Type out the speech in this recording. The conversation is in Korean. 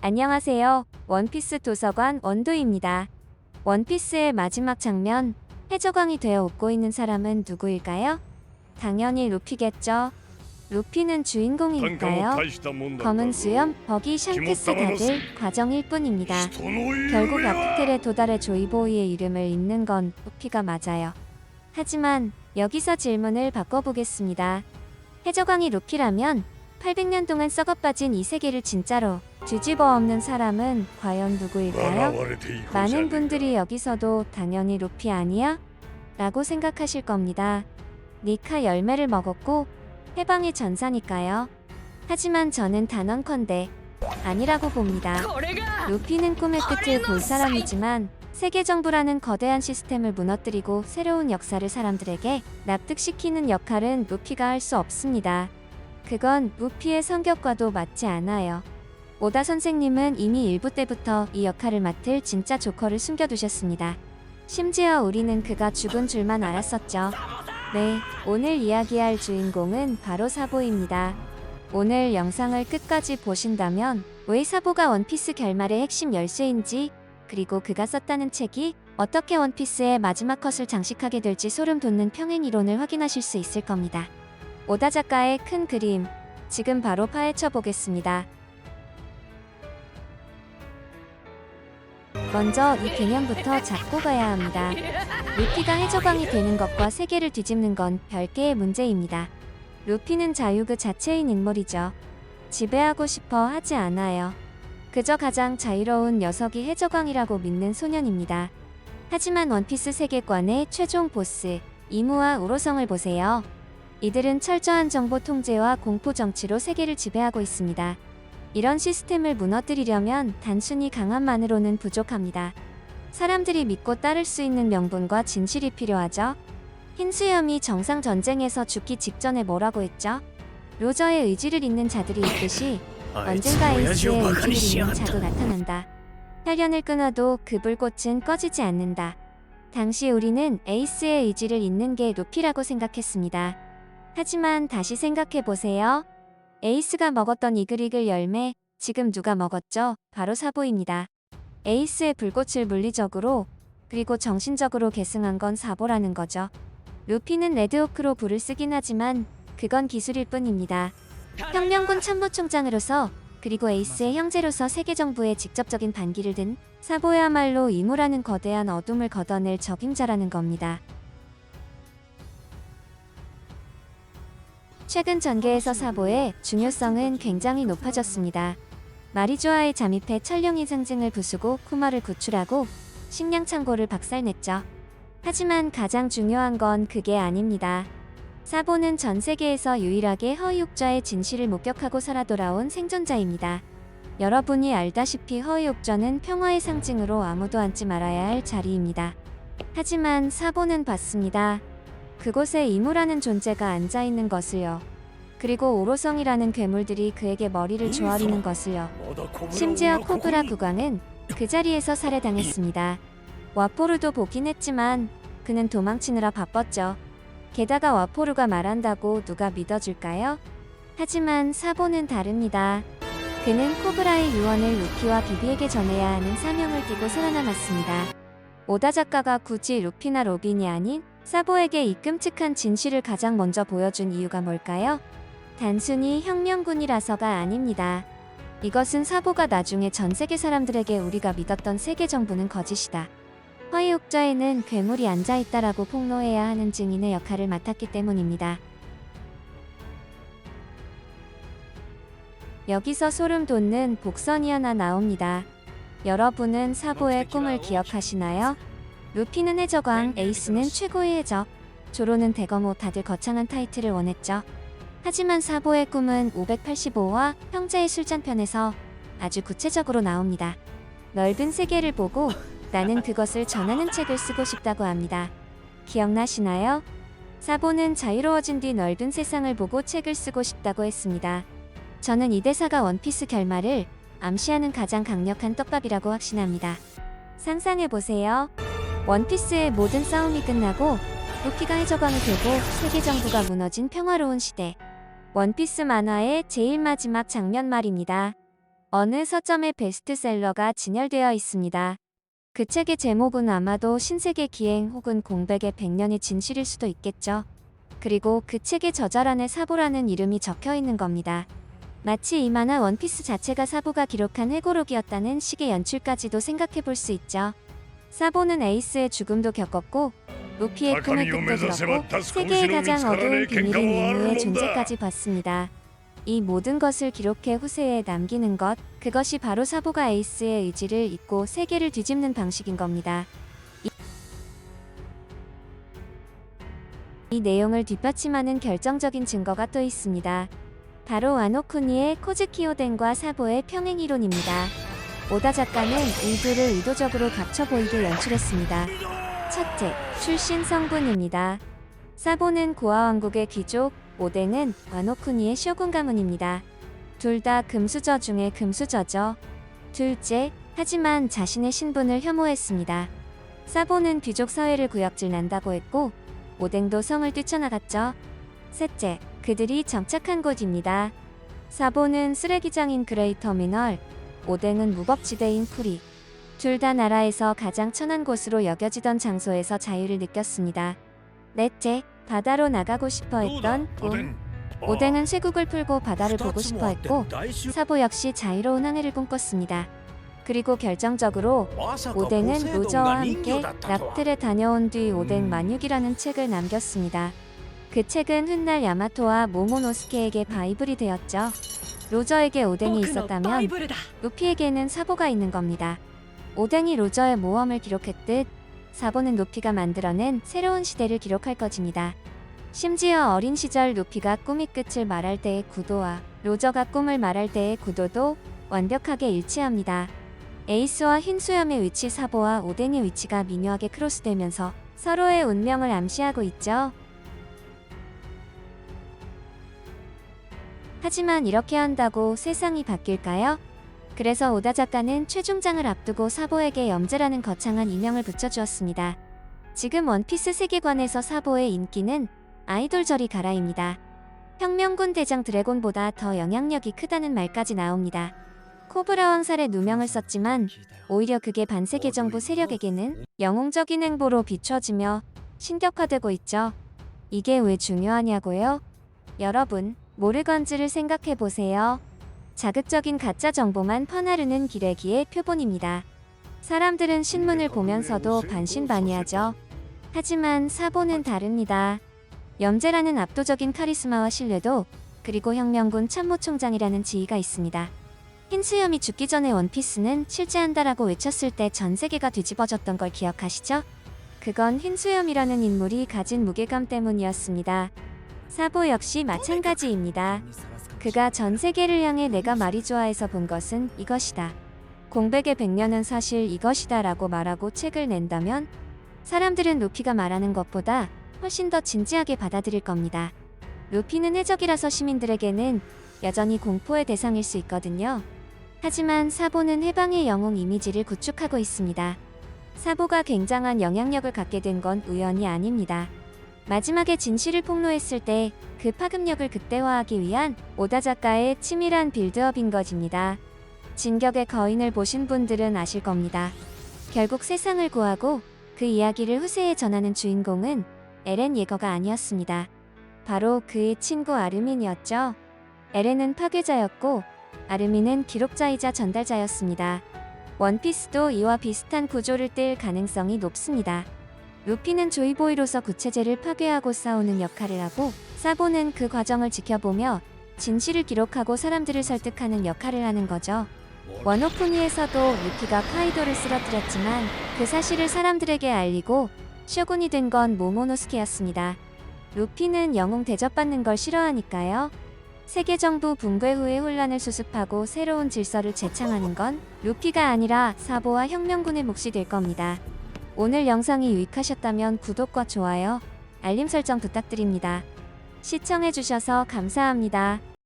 안녕하세요. 원피스 도서관 원도입니다. 원피스의 마지막 장면, 해적왕이 되어 웃고 있는 사람은 누구일까요? 당연히 루피겠죠. 루피는 주인공이니까요. 검은 수염, 버기, 샹크스 다들 과정일 뿐입니다. 결국 아프텔에 도달해 조이보이의 이름을 잇는 건 루피가 맞아요. 하지만 여기서 질문을 바꿔보겠습니다. 해적왕이 루피라면 800년 동안 썩어빠진 이 세계를 진짜로 뒤집어 엎는 사람은 과연 누구일까요? 많은 분들이 여기서도 당연히 루피 아니야? 라고 생각하실 겁니다. 니카 열매를 먹었고 해방의 전사니까요. 하지만 저는 단언컨대 아니라고 봅니다. 루피는 꿈의 끝을 볼 사람이지만 세계정부라는 거대한 시스템을 무너뜨리고 새로운 역사를 사람들에게 납득시키는 역할은 루피가 할 수 없습니다. 그건 루피의 성격과도 맞지 않아요. 오다 선생님은 이미 1부 때부터 이 역할을 맡을 진짜 조커를 숨겨두셨습니다. 심지어 우리는 그가 죽은 줄만 알았었죠. 네, 오늘 이야기할 주인공은 바로 사보입니다. 오늘 영상을 끝까지 보신다면 왜 사보가 원피스 결말의 핵심 열쇠인지, 그리고 그가 썼다는 책이 어떻게 원피스의 마지막 컷을 장식하게 될지 소름 돋는 평행이론을 확인하실 수 있을 겁니다. 오다 작가의 큰 그림, 지금 바로 파헤쳐 보겠습니다. 먼저 이 개념부터 잡고 가야 합니다. 루피가 해적왕이 되는 것과 세계를 뒤집는 건 별개의 문제입니다. 루피는 자유 그 자체인 인물이죠. 지배하고 싶어 하지 않아요. 그저 가장 자유로운 녀석이 해적왕이라고 믿는 소년입니다. 하지만 원피스 세계관의 최종 보스, 이무와 우로성을 보세요. 이들은 철저한 정보 통제와 공포 정치로 세계를 지배하고 있습니다. 이런 시스템을 무너뜨리려면 단순히 강함만으로는 부족합니다. 사람들이 믿고 따를 수 있는 명분과 진실이 필요하죠. 흰수염이 정상 전쟁에서 죽기 직전에 뭐라고 했죠? 로저의 의지를 잇는 자들이 있듯이 언젠가 에이스의 의지를 잇는 자도 나타난다. 혈연을 끊어도 그 불꽃은 꺼지지 않는다. 당시 우리는 에이스의 의지를 잇는 게 루피라고 생각했습니다. 하지만 다시 생각해보세요. 에이스가 먹었던 이글이글 열매, 지금 누가 먹었죠? 바로 사보입니다. 에이스의 불꽃을 물리적으로, 그리고 정신적으로 계승한 건 사보라는 거죠. 루피는 레드호크로 불을 쓰긴 하지만 그건 기술일 뿐입니다. 혁명군 참모총장으로서, 그리고 에이스의 형제로서 세계정부에 직접적인 반기를 든 사보야말로 이무라는 거대한 어둠을 걷어낼 적임자라는 겁니다. 최근 전개에서 사보의 중요성은 굉장히 높아졌습니다. 마리조아의 잠입해 천룡의 상징을 부수고 쿠마를 구출하고 식량 창고를 박살냈죠. 하지만 가장 중요한 건 그게 아닙니다. 사보는 전 세계에서 유일하게 허위옥좌의 진실을 목격하고 살아 돌아온 생존자입니다. 여러분이 알다시피 허위옥좌는 평화의 상징으로 아무도 앉지 말아야 할 자리입니다. 하지만 사보는 봤습니다. 그곳에 이무라는 존재가 앉아있는 것을요. 그리고 오로성이라는 괴물들이 그에게 머리를 조아리는 것을요. 심지어 코브라 국왕은 그 자리에서 살해당했습니다. 와포루도 보긴 했지만 그는 도망치느라 바빴죠. 게다가 와포루가 말한다고 누가 믿어줄까요? 하지만 사보는 다릅니다. 그는 코브라의 유언을 루피와 비비에게 전해야 하는 사명을 띠고 살아남았습니다. 오다 작가가 굳이 루피나 로빈이 아닌 사보에게 이 끔찍한 진실을 가장 먼저 보여준 이유가 뭘까요? 단순히 혁명군이라서가 아닙니다. 이것은 사보가 나중에 전 세계 사람들에게 우리가 믿었던 세계정부는 거짓이다, 허위옥좌에는 괴물이 앉아있다라고 폭로해야 하는 증인의 역할을 맡았기 때문입니다. 여기서 소름 돋는 복선이 하나 나옵니다. 여러분은 사보의 꿈을 기억하시나요? 루피는 해적왕, 에이스는 최고의 해적, 조로는 대검호, 다들 거창한 타이틀을 원했죠. 하지만 사보의 꿈은 585화 형제의 술잔편에서 아주 구체적으로 나옵니다. 넓은 세계를 보고 나는 그것을 전하는 책을 쓰고 싶다고 합니다. 기억나시나요? 사보는 자유로워진 뒤 넓은 세상을 보고 책을 쓰고 싶다고 했습니다. 저는 이 대사가 원피스 결말을 암시하는 가장 강력한 떡밥이라고 확신합니다. 상상해보세요. 원피스의 모든 싸움이 끝나고 루피가 해적왕이 되고 세계정부가 무너진 평화로운 시대. 원피스 만화의 제일 마지막 장면 말입니다. 어느 서점의 베스트셀러가 진열되어 있습니다. 그 책의 제목은 아마도 신세계 기행 혹은 공백의 100년의 진실일 수도 있겠죠. 그리고 그 책의 저자란에 사보라는 이름이 적혀 있는 겁니다. 마치 이 만화 원피스 자체가 사보가 기록한 회고록이었다는 식의 연출까지도 생각해 볼 수 있죠. 사보는 에이스의 죽음도 겪었고 루피의 꿈을 끝도 들었고 세계의 가장 어두운 비밀인 임무의 존재까지 봤습니다. 이 모든 것을 기록해 후세에 남기는 것, 그것이 바로 사보가 에이스의 의지를 잇고 세계를 뒤집는 방식인 겁니다. 이 내용을 뒷받침하는 결정적인 증거가 또 있습니다. 바로 와노쿠니의 코즈키 오덴과 사보의 평행 이론입니다. 오다 작가는 이 둘을 의도적으로 겹쳐 보이게 연출했습니다. 첫째, 출신 성분입니다. 사보는 고아 왕국의 귀족, 오뎅은 와노쿠니의 쇼군 가문입니다. 둘 다 금수저 중에 금수저죠. 둘째, 하지만 자신의 신분을 혐오했습니다. 사보는 귀족 사회를 구역질 난다고 했고 오뎅도 성을 뛰쳐나갔죠. 셋째, 그들이 정착한 곳입니다. 사보는 쓰레기장인 그레이터미널, 오뎅은 무법지대인 쿠리. 둘 다 나라에서 가장 천한 곳으로 여겨지던 장소에서 자유를 느꼈습니다. 넷째, 바다로 나가고 싶어 했던 꿈. 오뎅은 쇠국을 풀고 바다를 보고 싶어 했고 사보 역시 자유로운 항해를 꿈꿨습니다. 그리고 결정적으로 오뎅은 로저와 함께 납틀에 다녀온 뒤 오뎅 만육이라는 책을 남겼습니다. 그 책은 훗날 야마토와 모모노스케에게 바이블이 되었죠. 로저에게 오뎅이 있었다면 루피에게는 사보가 있는 겁니다. 오뎅이 로저의 모험을 기록했듯 사보는 루피가 만들어낸 새로운 시대를 기록할 것입니다. 심지어 어린 시절 루피가 꿈이 끝을 말할 때의 구도와 로저가 꿈을 말할 때의 구도도 완벽하게 일치합니다. 에이스와 흰 수염의 위치, 사보와 오뎅의 위치가 미묘하게 크로스되면서 서로의 운명을 암시하고 있죠. 하지만 이렇게 한다고 세상이 바뀔까요? 그래서 오다 작가는 최종장을 앞두고 사보에게 염제라는 거창한 이명을 붙여주었습니다. 지금 원피스 세계관에서 사보의 인기는 아이돌 저리 가라입니다. 혁명군 대장 드래곤보다 더 영향력이 크다는 말까지 나옵니다. 코브라 왕살에 누명을 썼지만 오히려 그게 반세계 정부 세력에게는 영웅적인 행보로 비춰지며 신격화되고 있죠. 이게 왜 중요하냐고요? 여러분, 모르건즈를 생각해보세요. 자극적인 가짜 정보만 퍼나르는 기레기의 표본입니다. 사람들은 신문을 보면서도 반신반의하죠. 하지만 사보는 다릅니다. 염제라는 압도적인 카리스마와 신뢰도, 그리고 혁명군 참모총장이라는 지위가 있습니다. 흰수염이 죽기 전에 원피스는 실제한다라고 외쳤을 때 전 세계가 뒤집어졌던 걸 기억하시죠? 그건 흰수염이라는 인물이 가진 무게감 때문이었습니다. 사보 역시 마찬가지입니다. 그가 전 세계를 향해 내가 말이 좋아해서 본 것은 이것이다. 공백의 100년은 사실 이것이다 라고 말하고 책을 낸다면 사람들은 루피가 말하는 것보다 훨씬 더 진지하게 받아들일 겁니다. 루피는 해적이라서 시민들에게는 여전히 공포의 대상일 수 있거든요. 하지만 사보는 해방의 영웅 이미지를 구축하고 있습니다. 사보가 굉장한 영향력을 갖게 된 건 우연이 아닙니다. 마지막에 진실을 폭로했을 때 그 파급력을 극대화하기 위한 오다 작가의 치밀한 빌드업인 것입니다. 진격의 거인을 보신 분들은 아실 겁니다. 결국 세상을 구하고 그 이야기를 후세에 전하는 주인공은 에렌 예거가 아니었습니다. 바로 그의 친구 아르민이었죠. 에렌은 파괴자였고 아르민은 기록자이자 전달자였습니다. 원피스도 이와 비슷한 구조를 띨 가능성이 높습니다. 루피는 조이보이로서 구체제를 파괴하고 싸우는 역할을 하고 사보는 그 과정을 지켜보며 진실을 기록하고 사람들을 설득하는 역할을 하는 거죠. 워노쿠니에서도 루피가 카이도를 쓰러뜨렸지만 그 사실을 사람들에게 알리고 쇼군이 된 건 모모노스케였습니다. 루피는 영웅 대접받는 걸 싫어하니까요. 세계정부 붕괴 후의 혼란을 수습하고 새로운 질서를 재창하는 건 루피가 아니라 사보와 혁명군의 몫이 될 겁니다. 오늘 영상이 유익하셨다면 구독과 좋아요, 알림 설정 부탁드립니다. 시청해주셔서 감사합니다.